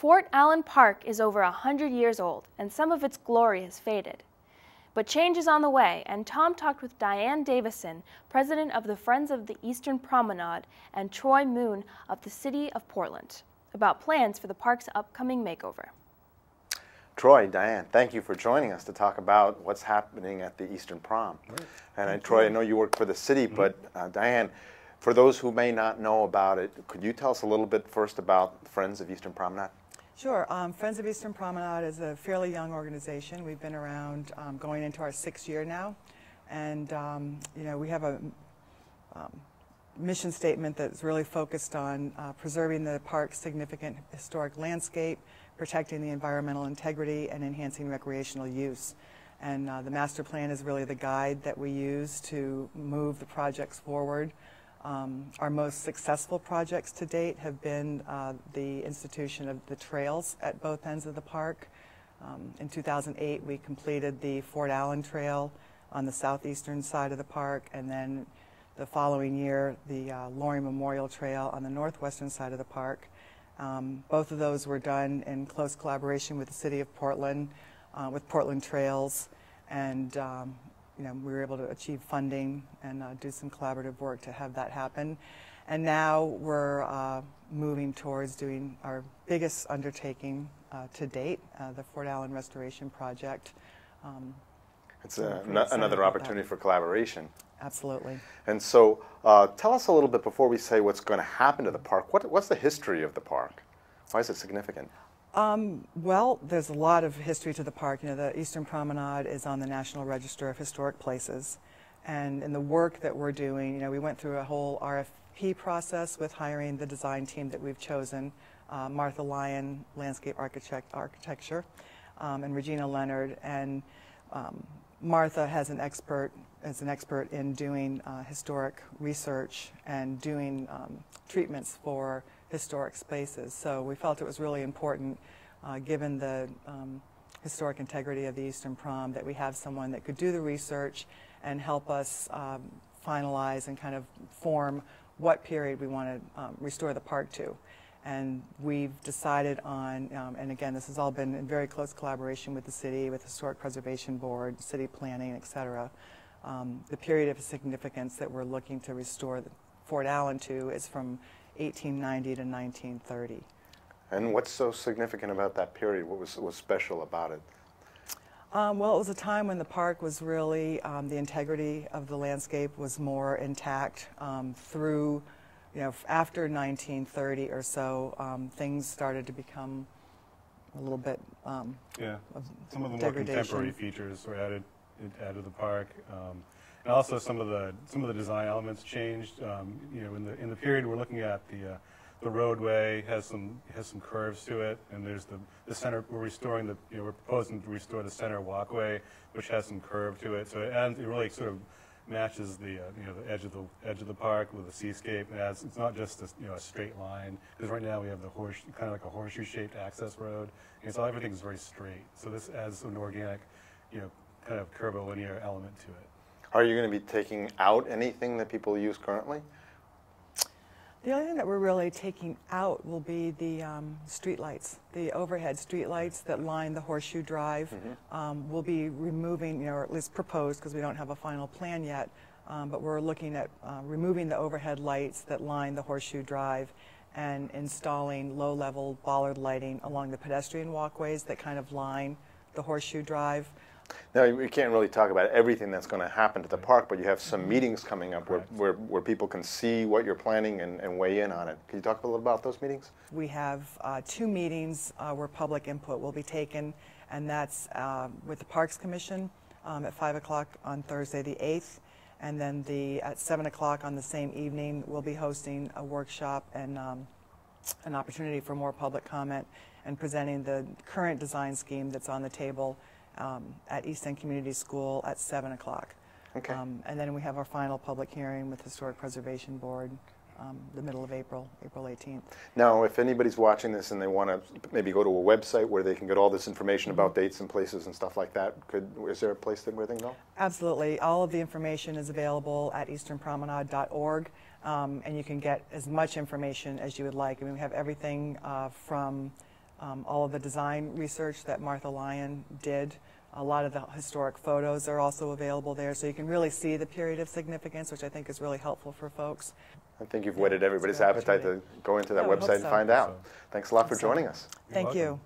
Fort Allen Park is over 100 years old, and some of its glory has faded. But change is on the way, and Tom talked with Diane Davison, president of the Friends of the Eastern Promenade, and Troy Moon of the City of Portland, about plans for the park's upcoming makeover. Troy, Diane, thank you for joining us to talk about what's happening at the Eastern Prom. Right. And Troy, I know you work for the city, but Diane, for those who may not know about it, could you tell us a little bit first about Friends of Eastern Promenade? Sure. Friends of Eastern Promenade is a fairly young organization. We've been around going into our 6th year now, and you know, we have a mission statement that's really focused on preserving the park's significant historic landscape, protecting the environmental integrity, and enhancing recreational use. And the master plan is really the guide that we use to move the projects forward. Our most successful projects to date have been the institution of the trails at both ends of the park. In 2008, we completed the Fort Allen Trail on the southeastern side of the park, and then the following year, the Loring Memorial Trail on the northwestern side of the park. Both of those were done in close collaboration with the City of Portland, with Portland Trails, and you know, we were able to achieve funding and do some collaborative work to have that happen. And now we're moving towards doing our biggest undertaking to date, the Fort Allen Restoration Project. It's another opportunity for collaboration. Absolutely. And so tell us a little bit before we say what's going to happen to the park. What's the history of the park? Why is it significant? Well, there's a lot of history to the park. You know, the Eastern Promenade is on the National Register of Historic Places. And in the work that we're doing, you know, we went through a whole RFP process with hiring the design team that we've chosen, Martha Lyon, Landscape Architecture, and Regina Leonard. And Martha is an expert in doing historic research and doing treatments for historic spaces. So we felt it was really important, given the historic integrity of the Eastern Prom, that we have someone that could do the research and help us finalize and kind of form what period we want to restore the park to. And we've decided on, and again, this has all been in very close collaboration with the city, with the Historic Preservation Board, city planning, et cetera. The period of significance that we're looking to restore the Fort Allen to is from 1890 to 1930. And what's so significant about that period? What was special about it? Well, it was a time when the park was really, the integrity of the landscape was more intact. Through, you know, after 1930 or so, things started to become a little bit yeah, some of the more contemporary features were added to the park. And also some of the design elements changed. You know, in the period we're looking at, the roadway has some curves to it, and there's the center. We're restoring we're proposing to restore the center walkway, which has some curve to it. So it really sort of matches the the edge of the park with the seascape. It's not just a straight line, because right now we have the kind of like a horseshoe-shaped access road, and so everything's very straight. So this adds an organic, kind of curvilinear element to it. Are you going to be taking out anything that people use currently? The only thing that we're really taking out will be the street lights, the overhead street lights that line the Horseshoe Drive. We'll be removing, or at least proposed, because we don't have a final plan yet, but we're looking at removing the overhead lights that line the Horseshoe Drive and installing low-level bollard lighting along the pedestrian walkways that kind of line the Horseshoe Drive. Now, we can't really talk about everything that's going to happen to the park, but you have some meetings coming up where people can see what you're planning and weigh in on it. Can you talk a little about those meetings? We have 2 meetings where public input will be taken, and that's with the Parks Commission at 5 o'clock on Thursday the 8th, and then at 7 o'clock on the same evening we'll be hosting a workshop and an opportunity for more public comment and presenting the current design scheme that's on the table at East End Community School at 7 o'clock. Okay. And then we have our final public hearing with the Historic Preservation Board the middle of April 18th. Now, if anybody's watching this and they want to maybe go to a website where they can get all this information about dates and places and stuff like that, is there a place where they can go? Absolutely. All of the information is available at easternpromenade.org, and you can get as much information as you would like. I mean, we have everything from all of the design research that Martha Lyon did. A lot of the historic photos are also available there, so you can really see the period of significance, which I think is really helpful for folks. I think you've whetted everybody's appetite to go into that website and find out. Thanks a lot for joining us. Thank you.